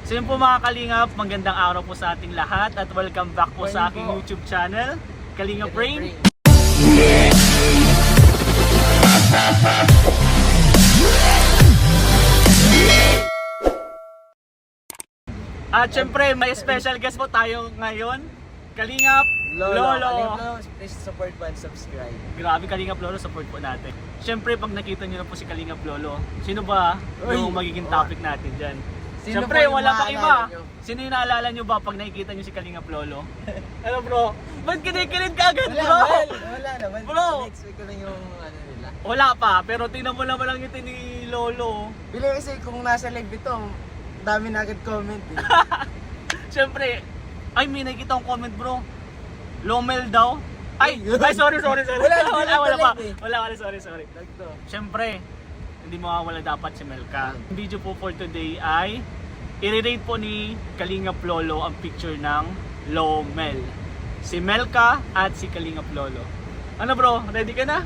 So yun po mga Kalingap, magandang araw po sa ating lahat at welcome back po sa aking YouTube channel, Kalingap Brain. At syempre may special guest po tayo ngayon, Kalingap Lolo. Please support and subscribe. Grabe Kalingap Lolo, support po natin. Syempre pag nakita nyo na po si Kalingap Lolo, sino ba yung magiging topic natin dyan? Siyempre, wala pang iba. Sino yung naalala nyo ba pag nakikita nyo si Kalingap Lolo? Ano bro? Ba't kinikilig ka agad bro? Wala naman. Bro! Expect ko lang yung ano nila. Wala pa, pero tingnan mo naman lang ito ni Lolo. Pili kasi kung nasa live ito, dami na agad comment eh. Siyempre, ay may nakikita akong comment bro. Lomel daw. Ay, sorry. Wala pa. eh. Wala, sorry. Nagto. Siyempre, hindi mawawala dapat si Melka. Ang video po for today ay i-rate po ni Kalingap Lolo ang picture ng Lomel. Si Melka at si Kalingap Lolo. Ano bro, ready ka na?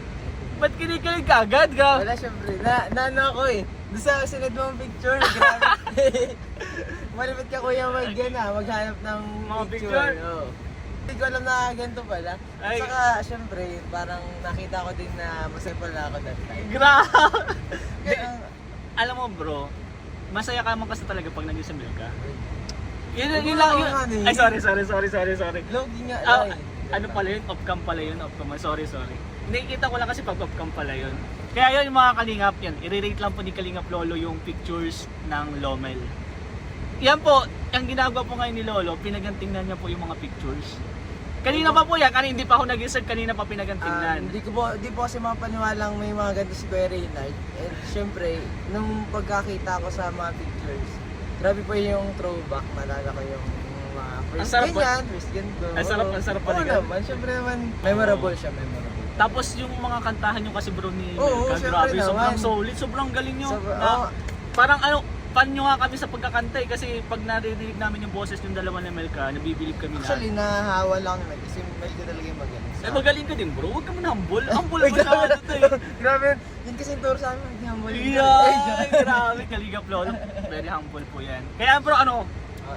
Ba't kinikilig ka agad? Wala syempre. Ano ako eh. Doon sa sinad mo ang picture, grabe. Malipit ka kuya maghanap ng Mga picture. picture? Oo. Hindi ko alam na ganito pala. Ay. Saka syempre, parang nakita ko din na masaya pala ako that time. Grabe! Kaya, Alam mo bro, masaya ka man kasi talaga pag nandiyan sa Melka. Yun Ano lang yun. naman eh? Ay sorry. logi nga Ah, lang eh. ano pala yun? Off-cam pala yun. Off-cam. Sorry. Nakikita ko lang kasi pag off-cam pala yun. Kaya yun yung mga Kalingap yan. I-rate lang po ni Kalingap Lolo yung pictures ng Lomel. Yan po, ang ginagawa po ngayon ni Lolo, pinagantingnan niya po yung mga pictures. Kanina pa po yan, hindi pa ako nag-insert, kanina pa pinagantingnan. Di po kasi mapaniwalang may mga ganito si Kuya Reynard. And syempre, nung pagkakita ko sa mga pictures, grabe po yung throwback. Nalala ko yung mga first Ang sarap ganyan, first ganito. Ang sarap Oo pala. naman, syempre naman, memorable siya, memorable. Tapos yung mga kantahan nyo kasi bro ni Oo, Melka, syempre grabe, sobrang naman. solid, sobrang galing nyo. Oo. Parang fan nyo nga kami sa pagkakanta kasi pag naririnig namin yung boses yung dalawa ni Melka, nabibilib kami lahat. Actually, nahahawa lang naman kasi medyo talaga yung magaling. Eh magaling ka din bro, huwag ka man humble. Humble Ay, mo siya ano to eh. Grabe, yun kasi yung tour sa amin, hindi humble. Ay, grabe, Kalingap Lolo. Very humble po yan. Kaya bro,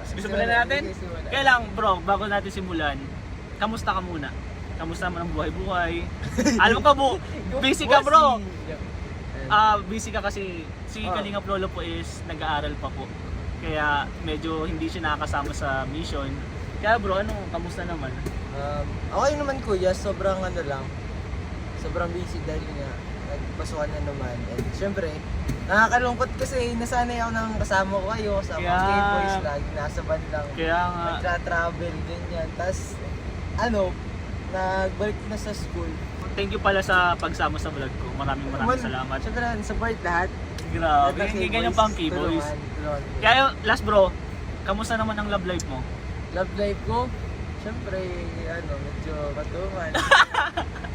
simulan na natin? Kaya lang bro, bago natin simulan, kamusta ka muna? Kamusta naman ang buhay-buhay? Alam ka bro, busy ka bro. Busy ka kasi si Kalingap Lolo po is nag-aaral pa po. Kaya medyo hindi siya nakakasama sa mission. Kaya bro, kamusta naman? Okay naman kuya, sobrang sobrang busy dahil nga nagpasukan na naman. And syempre, nakakalungkot kasi nasanay ako ng kasama ko kayo, kasama ko kay boys lagi, nasa van lang. Kaya nga, Nagtra-travel, ganyan. Tapos, nagbalik na sa school. thank you pala sa pagsama sa vlog ko. Maraming salamat. Syempre, support lahat. Grabe, hindi ganyan pa ang K-Boys. Kaya last bro, kamusta naman ang love life mo? Love life ko, syempre, medyo katungan.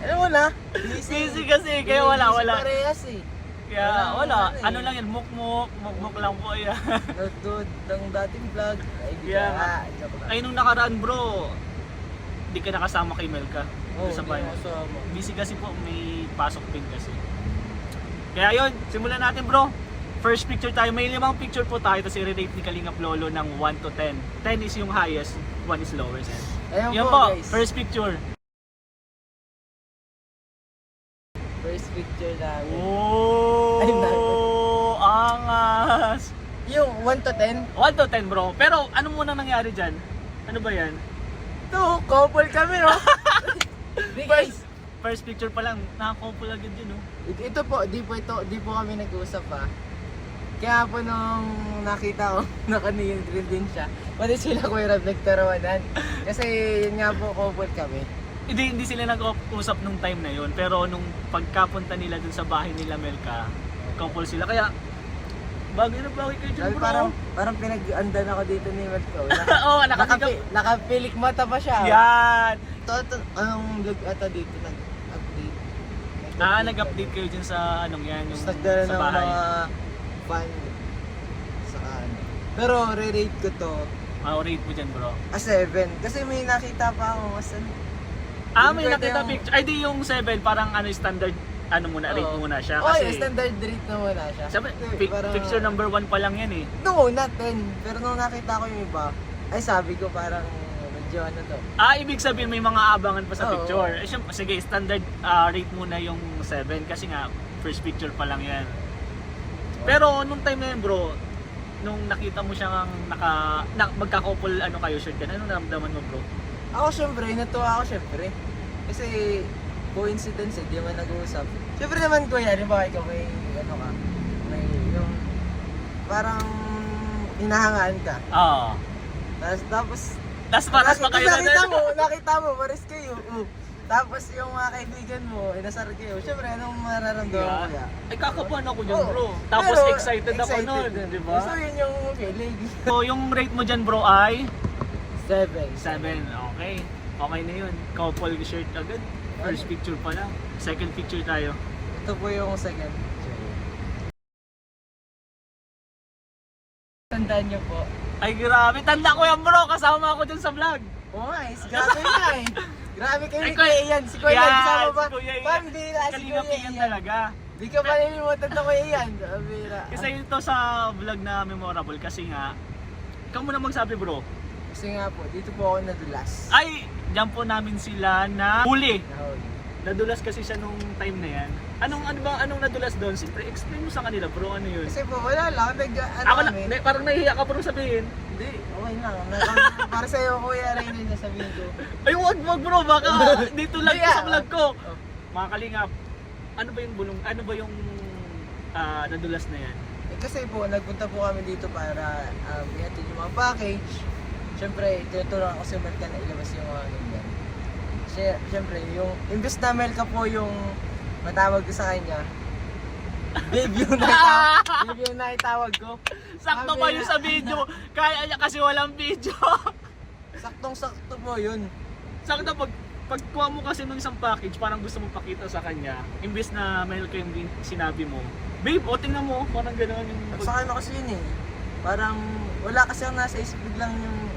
Alam mo na, Busy kasi, kaya wala. Busy parehas eh. Kaya wala, Wala, ano lang yan, mukmuk lang po yan. Nagtud ng dating vlog. Ay, di Yeah. ka. Joke lang. Ay nung nakaraan bro, di ka nakasama kay Melka Oo, sa hindi bayan. ako kasama. Busy kasi po, may pasok din kasi. Kaya yun, simulan natin bro. First picture tayo, may 5 picture po tayo, tapos i-rate ni Kalingap Lolo ng 1 to 10. 10 is yung highest, 1 is lowest. Ayun Yan po, po, guys. first picture. First picture namin. Ay, Oh, angas! Yung 1 to 10? 1 to 10 bro, pero ano muna nangyari dyan? Ano ba yan? Ito, couple kami, no? First picture pa lang, naka-couple agad yun, no? Ito po, di po kami nag-uusap pa. Kaya po nung nakita ko, nakaniyon din siya. Pati sila Kuya Rab nagtarawanan. Kasi yun nga po, couple kami. Hindi sila nag-usap nung time na yun, pero nung pagkapunta nila dun sa bahay nila Melka, couple sila. Kaya, bagay kayo dyan Sabi, bro. parang pinag-andan ako dito ni Melka. Oo, nakapilik. Nakapilik mata pa siya. Yan! Anong vlog ata dito nag-update? Nag-update kayo dyan sa anong yan, yung Tapos nagdala sa ng bahay. mga fan sa Pero re-rate ko to Rate mo dyan bro. a 7. Kasi may nakita pa ako mas May nakita picture. Ay di yung 7, parang standard ano muna, rate Oo. muna siya. Oh, Kasi, standard rate na muna siya. sabi, Parang- picture number 1 pa lang yan eh. Noong una, 10. Pero nung nakita ko yung iba, ay sabi ko parang medyo ano to. Ibig sabihin may mga abangan pa sa Oo. picture. Eh, sige, standard rate muna yung 7 kasi nga, first picture pa lang yan. Pero nung time na yun bro, nung nakita mo siyang magka-couple ano kayo, shirt ka, anong naramdaman mo bro? Ako syempre, natuwa ako syempre. Kasi coincidence di naman nag-uusap. Syempre naman kuya, di ba ikaw may ano ka, may yung parang hinahangaan ka. Oo. Tapos Tapos paras pa kayo nakita mo, pares kayo. Tapos yung mga kaibigan mo, inasar kayo. Syempre, anong mararamdaman mo kuya? Ay kakabahan ako dyan Oo. bro. Tapos Pero, excited ako nun, din. di ba? So yun yung feeling. So yung rate mo dyan bro ay 7. 7. Okay. Okay na yun. Couple shirt agad. First picture pa lang. Second picture tayo. Ito po yung second picture. Tandaan niyo po. Ay grabe, tanda ko yan bro. Kasama ako dyan sa vlog. Oo nga, grabe nga eh. Grabe kayo Ay, ni Kuya Ian. Si Kuya Ian, kasama ba? si Kuya Ian. Pambira, si Kalingap Kuya yan Ian. talaga. Di ka pa nilimutan na Kuya Ian. Pambira. Kasi ito sa vlog na memorable kasi nga, ikaw muna magsabi bro. Kasi nga po, dito po ako nadulas. Ay, dyan po namin sila na huli. Nahuli. Nadulas kasi siya nung time na yan. Anong nadulas doon? Siyempre, explain mo sa kanila bro, ano yun? Kasi po, wala lang. Ano Ako na, kami? parang nahihiya ka bro sabihin. Hindi, okay lang. Para sa'yo, Kuya Raynel, nasabihin ko. Ay, wag bro, baka dito lang Hindi, sa vlog ko. Oh. Mga kalingap, ano ba yung nadulas na yan? Kasi po, nagpunta po kami dito para ihatid yung mga package. Siyempre, tinuturuan ako si Melka na ilabas yung mga ganyan. Siyempre, yung imbes na Melka po yung matawag ko sa kanya, babe yung naitawag ko. Sakto ba yun sa video? Kaya niya kasi walang video. Saktong-sakto po yun. Sakto pagkuha mo kasi ng isang package, parang gusto mong pakita sa kanya. Imbes na may yung sinabi mo, babe, tingnan mo, parang gano'n yung... Sa akin kasi yun eh. Parang wala kasi ang nasa isip, biglang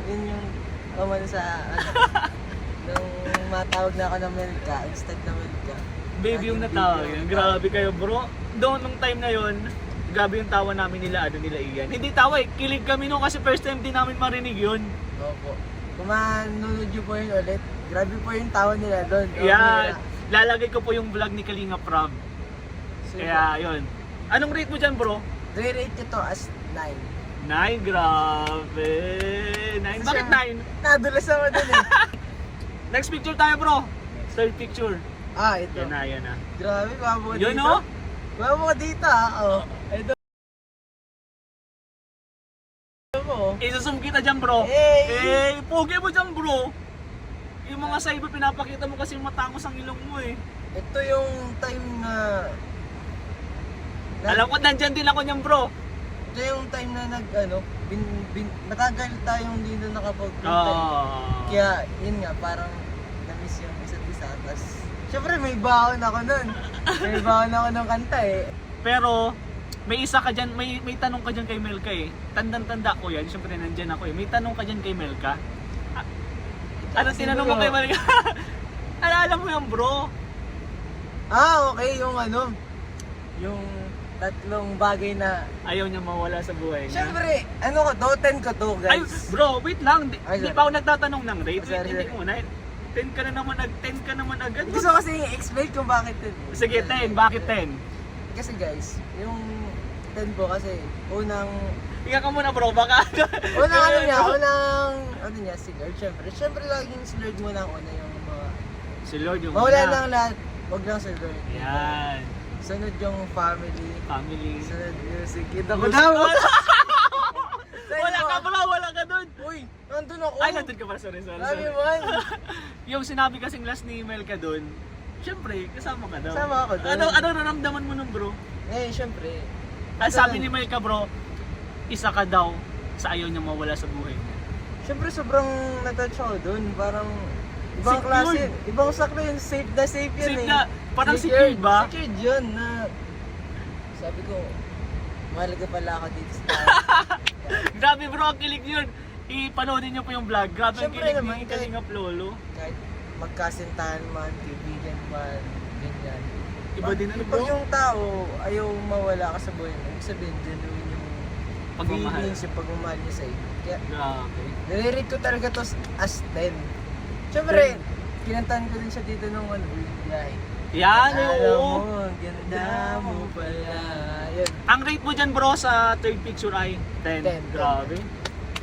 yun yung kaman sa ano. Nung matawag na ako ng Melka, instant na Melka. Babe yung natawag yun. Grabe kayo bro. Doon nung time na yun, grabe yung tawa namin nila Ian. Hindi tawa eh, kilig kami nung kasi first time din namin marinig yun. Opo. Kung manunod nyo po yun ulit, grabe po yung tawa nila doon. Yeah, lalagay ko po yung vlog ni Kalinga Prab. So, Kaya yun. Anong rate mo dyan bro? rate ko to as 9. 9, grabe. 9. Bakit 9? Nadulas ako doon eh. Next picture tayo bro. Third picture. Ito. Yan na. Grabe, babo ka Yun dito. oh. Babo ka dito oh. Ito. Ito po. Isusum kita dyan bro. Hey! Pogi mo dyan bro. Yung mga side pinapakita mo kasi matangos ang ilong mo eh. Ito yung time na... Alam ko nandyan din ako niyan bro. Ito yung time na matagal tayong hindi na nakapagpunta. Kaya yun nga, parang na-miss yung isa't isa. Tapos, syempre may baon ako nun. May baon ako ng kanta eh. Pero may isa ka dyan, may tanong ka dyan kay Melka eh. Tandang-tanda ko yan, syempre nandyan ako eh. May tanong ka dyan kay Melka. Ano tinanong mo kay Melka? Alam mo yan bro. Okay, yung ano, yung tatlong bagay na... Ayaw niya mawala sa buhay niya. Syempre, ano ko to, 10 ko to guys. Ay bro, wait lang. Ay, Hindi sorry. pa ako nagtatanong ng rate. Sorry, Hindi sorry. muna. 10 ka na naman agad. Gusto kasi i-explain kung bakit 10. Sige 10, bakit 10? Kasi guys, yung 10 ko kasi unang... Tingnan ka muna bro, baka... Unang ano niya, si Lord, syempre. Syempre laging si Lord muna ang una yung mga... Si Lord yung Mawala una. lang lahat, wag lang si Lord. Yan. Sunod yung family. Family. Sunod music. Kita ko daw! Wala ka bro, wala ka dun. Uy, nandun ako! Ay, nandun ka pa, sorry. Sabi man! Yung sinabi kasing last ni email ka dun, syempre, kasama ka daw. Kasama ako dun. Ano naramdaman mo nun bro? Syempre. Sabi ni Melka bro, isa ka daw sa ayaw niya mawala sa buhay niya. Syempre sobrang natouch ako dun. Parang ibang Secured. klase. Ibang sakto yun. Safe na safe yun Safe eh. na, parang secured ba? Secured yun na... Sabi ko, mahalaga pala ako dito sa tao. Grabe bro, ang kilig yun. Ipanoodin niyo po yung vlog. Grabe ang Siyempre kilig naman, ni Kalingap Lolo. Kahit magkasintahan man, kaibigan man, ganyan. Iba din ano Pag bro? yung tao ayaw mawala ka sa buhay mo, ibig sabihin genuine yung Pagmamahal. feelings, yung pagmamahal niya sa'yo. Kaya, Grabe. nire-rate ko talaga to as 10. Siyempre, kinantahan ko din siya dito nung ano, biyahe. Yan, Alam oo. mo, ang ganda mo pala. Yun. Ang rate mo dyan bro sa third picture ay 10. 10. Grabe.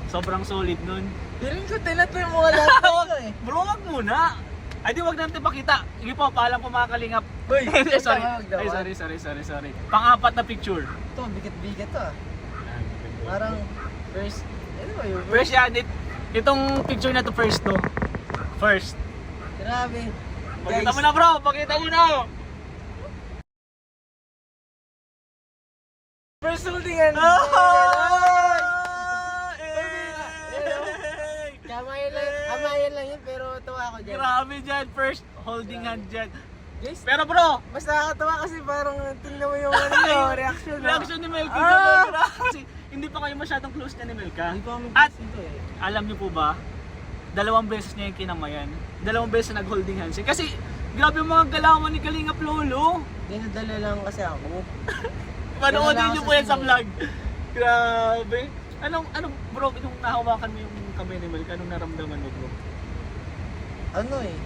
Sobrang solid nun. Feeling ko tinat mo yung mga lahat ko eh. Bro, wag muna. Ay di wag natin pakita. Sige po, paalam po mga kalingap. Uy, sorry. wag daw, Ay, wag. sorry. Pang-apat na picture. Ito, bigat-bigat to ah. Parang first, ano ba yun? First yan, itong picture na to first to. First. Grabe. Pakita mo na bro, pakita mo na. First holdingan. Kamayan lang yun, pero tuwa ako dyan. Grabe dyan, first holding hand dyan. Guys, Pero bro, mas nakakatawa kasi parang tingnan mo yung ano nyo, reaction mo. reaction ni Melka Ah! dyan, bro. Kasi hindi pa kayo masyadong close niya ni Melka. Hindi pa kami At dito eh. alam niyo po ba, 2 beses niya yung kinamayan. 2 beses na nag-holding hands. Kasi grabe yung mga galawan ni Kalingap Lolo. Dinadala lang kasi ako. Panoodin niyo po yan sa Sinunod. vlog. Grabe. Anong bro, nung nahawakan mo yung kamay ni Melka, anong naramdaman mo bro? Ano eh,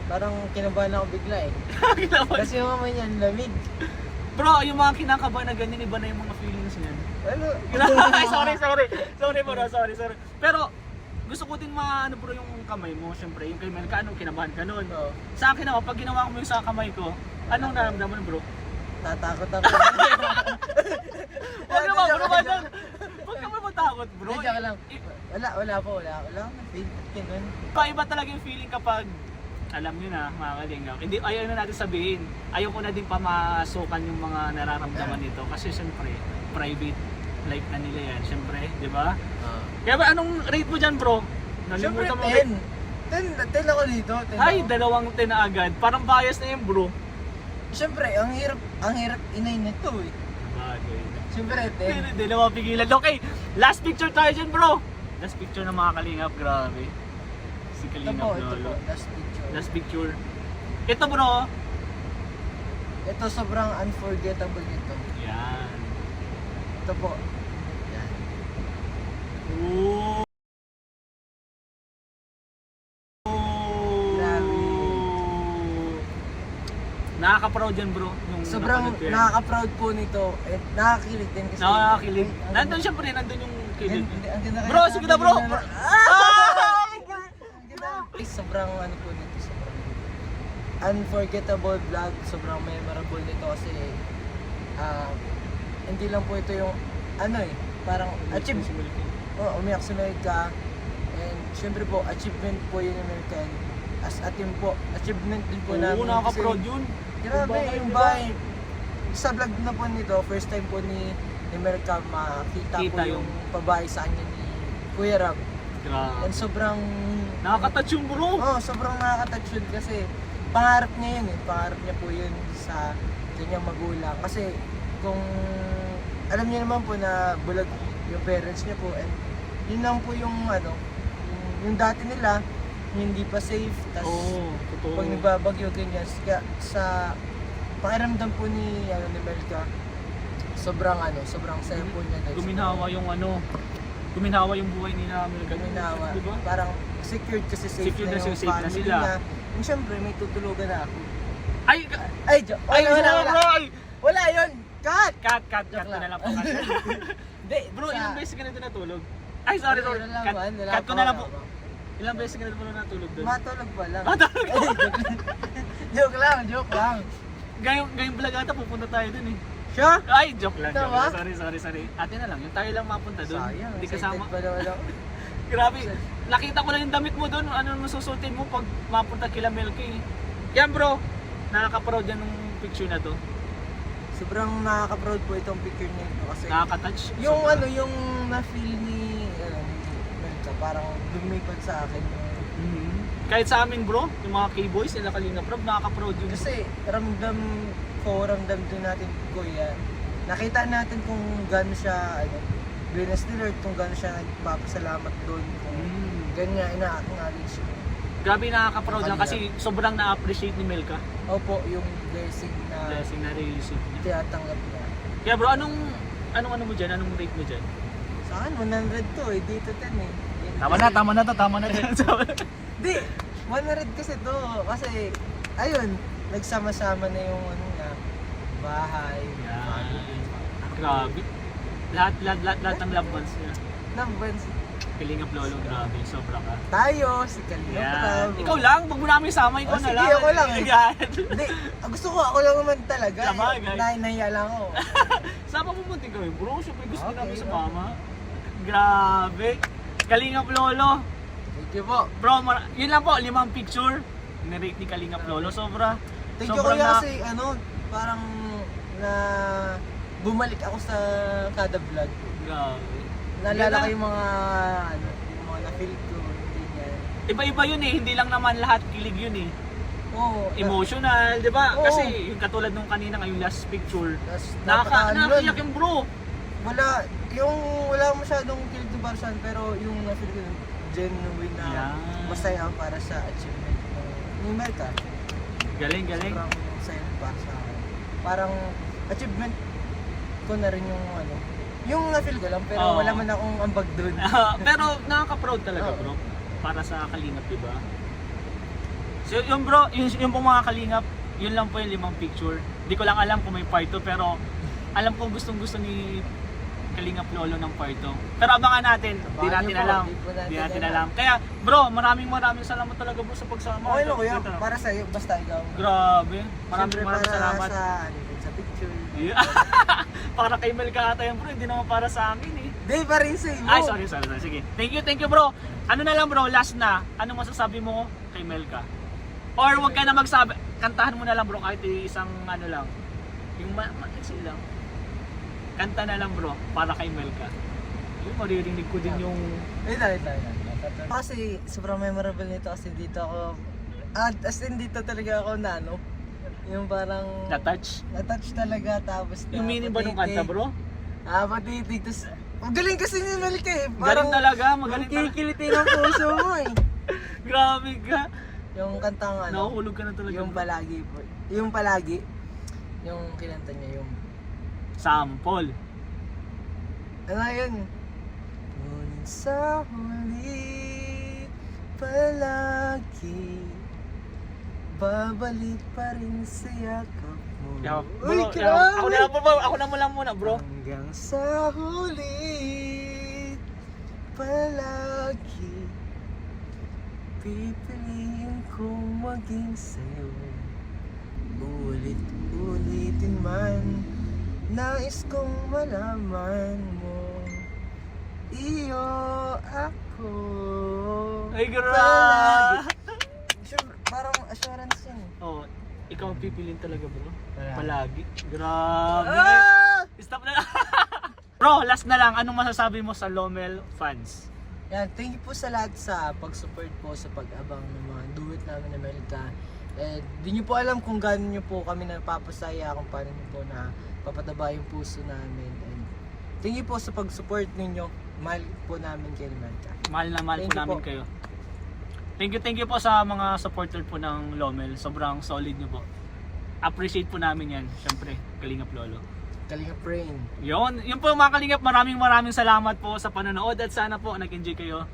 parang kinabahan ako bigla eh. Kinabahan. Kasi yung kamay niya, ang lamig. Bro, yung mga kinakabahan na ganyan, iba na yung mga feelings niyan. Ano? Ay, sorry bro, sorry. Pero gusto ko din ano bro yung kamay mo, syempre yung kay Melka, anong kinabahan ka nun? Oo. Sa akin naman, pag ginawa ko mo yung sa kamay ko, anong naramdaman bro? Tatakot ako. Huwag naman bro, huwag ka matakot bro. Hindi, joke lang. Wala akong na-feel. Ganun. Iba talaga yung feeling kapag alam nyo na mga kalingap. Hindi, ayaw na natin sabihin. Ayaw ko na din pamasukan yung mga nararamdaman nito. Kasi syempre, private life na nila yan. Syempre, di ba? Kaya ba, anong rate mo dyan bro? Siyempre, Nalimutan mo. 10 ako dito. 10 Ay, ako. 2 na agad. Parang bias na yun bro. Siyempre, ang hirap inay nito eh. Bagay. Siyempre, 10. Hindi na mapigilan. Okay, last picture tayo dyan bro. Last picture ng mga kalingap, grabe. Si Ito Kalingap po, Lolo. last picture. Last picture. Ito bro. Ito sobrang unforgettable nito. Yan. Ito po. Yan. Ooh. Grabe. Nakaka-proud yan bro. Yung Sobrang napanood ko yan. nakaka-proud po nito. Eh, nakakakilig din kasi. Nakakakilig. Ang- Nandun syempre, nandun yung kilig. Ang ganda kaya Bro, natin sige na bro. na- Ah! Ang ganda. Sobrang ano po nito, sobrang unforgettable vlog, sobrang memorable nito kasi hindi lang po ito yung ano eh, parang achieve. Umiyak si Melka. And syempre po, achievement po yun ni Melka. As a team po, achievement din po namin. Oo, nakaka-proud Kasi, yun. grabe, Yung yung bahay, bahay. Sa vlog na po nito, first time po ni Melka makita po Kita yung yung- pabahay sa kanya ni Kuya Rab. Grabe. And sobrang... Nakaka-touch yung bro. sobrang nakaka-touch yun kasi pangarap niya yun eh. Pangarap niya po yun sa kanyang magulang. Kasi kung alam niya naman po na bulag yung parents niya po and yun lang po yung ano, yung dati nila, hindi pa safe. Tas Oo, totoo. pag nagbabagyo ganyan, kaya sa pakiramdam po ni Melka, sobrang saya po niya. Guminhawa yung buhay ni namin. Guminawa. Diba? Parang secured kasi safe Secured na na yung safe na family sila. niya. And syempre, may tutulugan na ako. Ay! Ay, wala. bro! Ay! Wala yun! Cut! Cut Joke ko na lang. lang po kasi. Hindi, Bro, sa- ilang beses ka na doon natulog? Ay, sorry. Wala lang, Cut, wala cut ko na lang po. wala. Ilang beses ka na doon natulog doon? Matulog pa lang. Matulog? Joke lang. Ngayong vlog ata pupunta tayo doon eh. Sure? Ay, joke lang. Ito Joke ba? lang. Sorry. Ate na lang, yung tayo lang mapunta doon. Sayang, Hindi excited kasama. pa naman ako. Grabe. Nakita ko lang yung damit mo doon. Ano mo susutin mo pag mapunta kila Melky. Yan bro, nakaka-proud yan ng picture na to. Sobrang nakaka-proud po itong picture niya ito kasi Nakaka-touch. yung Sobra. yung na-feel ni Melka, parang lumipad sa akin yung Mhm. Kahit sa amin bro, yung mga K-boys, nila Kalingap Rob, nakaka-proud yun. kasi ramdam din natin kuya. Nakita natin kung gaano siya blessed ni Lord, kung gaano siya nagpapasalamat doon. Kung Mm. ganyan ina-acknowledge yung Grabe nakaka-proud lang kasi sobrang na-appreciate ni Melka. Opo, yung blessing na Blessing na receive niya. tinatanggap niya. Kaya bro, anong ano mo dyan? Anong rate mo dyan? Sa akin, 100 to eh. Dito 10 eh. Tama na dyan. Di, 100 kasi to. Kasi, ayun, nagsama-sama na yung ano na, bahay, family. Grabe. Lahat ng loved ones niya. Numbers. Kalingap lolo, grabe. Sobra ka. Tayo, si Kalinga Yan. Prab. Ikaw lang, wag mo namin isama, ikaw Oh, na sige, lang. ako lang eh. Yan. Hindi, gusto ko ako lang naman talaga. Sabagay. Nahiya lang ako. Saan pa pumunti kami, bro? Siyempre gusto Okay, namin sa okay. mama. Grabe. Kalingap lolo. Thank you po. Bro, yun lang po, 5 picture. Nirate ni Kalingap lolo, sobra. Thank you Sobrang kuya kasi ano, parang na bumalik ako sa kada vlog. Grabe. Naalala Ganda. ko yung mga ano, yung mga na-feel ko, ganyan. Iba-iba yun eh, hindi lang naman lahat kilig yun eh. Oo. Emotional, di ba? Oo. Kasi yung katulad nung kanina, yung last picture, Napaka-ano nakaiyak yung bro. wala masyadong kilig to Barsan, pero yung na-feel ko genuine na Yan. masaya ako para sa achievement ni Melka. Galing. Sobrang saya para sa akin. Parang achievement ko na rin yung ano, yung na-feel ko lang, pero Oo. wala man akong ambag doon. Pero nakaka-proud talaga Oo. bro. Para sa Kalingap, di ba? So yung bro, yung po mga Kalingap, yun lang po yung 5 picture. Di ko lang alam kung may part 2, pero alam ko gustong gusto ni Kalingap Lolo ng part 2. Pero abangan natin, di Abangan natin niyo po, alam. di po natin Di natin alam. alam. Kaya bro, maraming salamat talaga bro sa pagsama. Okay lang kuya, Ito. para sa iyo, basta ikaw. Grabe. Siyempre, Maraming salamat. Para sa, ano, sa picture. Yeah. Para kay Mel ka ata yan bro, hindi naman para sa amin eh. Di pa rin sa iyo. Ay, sorry. Sige. Thank you bro. Ano na lang bro, last na. Ano masasabi mo kay Melka? Or wag ka na magsabi, kantahan mo na lang bro kahit isang ano lang. Yung maiksi lang. Kanta na lang bro, para kay Melka. Yung maririnig ko din yung... Wait lang. Kasi sobrang memorable nito kasi dito ako, as in dito talaga ako na ano, yung parang Na-touch. na-touch talaga tapos Yung meaning ba nung kanta bro? Patitig, tapos magaling kasi ni Melka eh. Magaling talaga, magaling talaga. Kikiliti ng puso mo eh. Grabe ka. Yung kantang ano, Nahuhulog ka na talaga. yung bro. palagi po. Yung palagi, yung kinanta niya yung, Sample. ano yun? Ngunit sa huli, palagi, babalik pa rin sa yakap mo. Yeah, Uy, bro, grabe! ako na lang bro, ako na mo lang muna bro. Hanggang sa huli, palagi, pipiliin kong maging sa'yo. Ulit-ulitin man, nais kong malaman mo, iyo ako. Ay, grabe. Palagi. Sure, parang assurance yan eh. Oh, ikaw ang pipiliin talaga bro. Palagi. Palagi. Grabe. Ah! Stop na. Bro, last na lang, anong masasabi mo sa Lomel fans? Yan, thank you po sa lahat sa pag-support po sa pag-abang ng mga duet namin na Melka. Di nyo po alam kung gaano nyo po kami napapasaya, kung paano nyo po na papataba yung puso namin. And thank you po sa pag-support ninyo. Mahal po namin kayo ni Melka. Mahal na mahal Thank po you namin po. kayo. Thank you po sa mga supporter po ng Lomel. Sobrang solid nyo po. Appreciate po namin yan. Siyempre, Kalingap Lolo. Kalinga Brain. Yun po mga Kalingap, maraming salamat po sa panonood at sana po nag-enjoy kayo.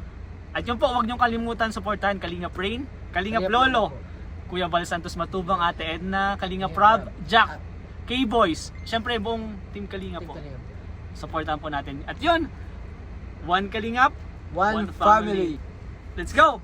At yun po, huwag niyong kalimutan supportahan Kalingap Rain, Kalingap Lolo, Kuya Val Santos Matubang, Ate Edna, Kalingap Rob, Jack, K-Boys, syempre buong Team Kalingap po. Supportahan po natin. At yun, one Kalingap, One family. Let's go!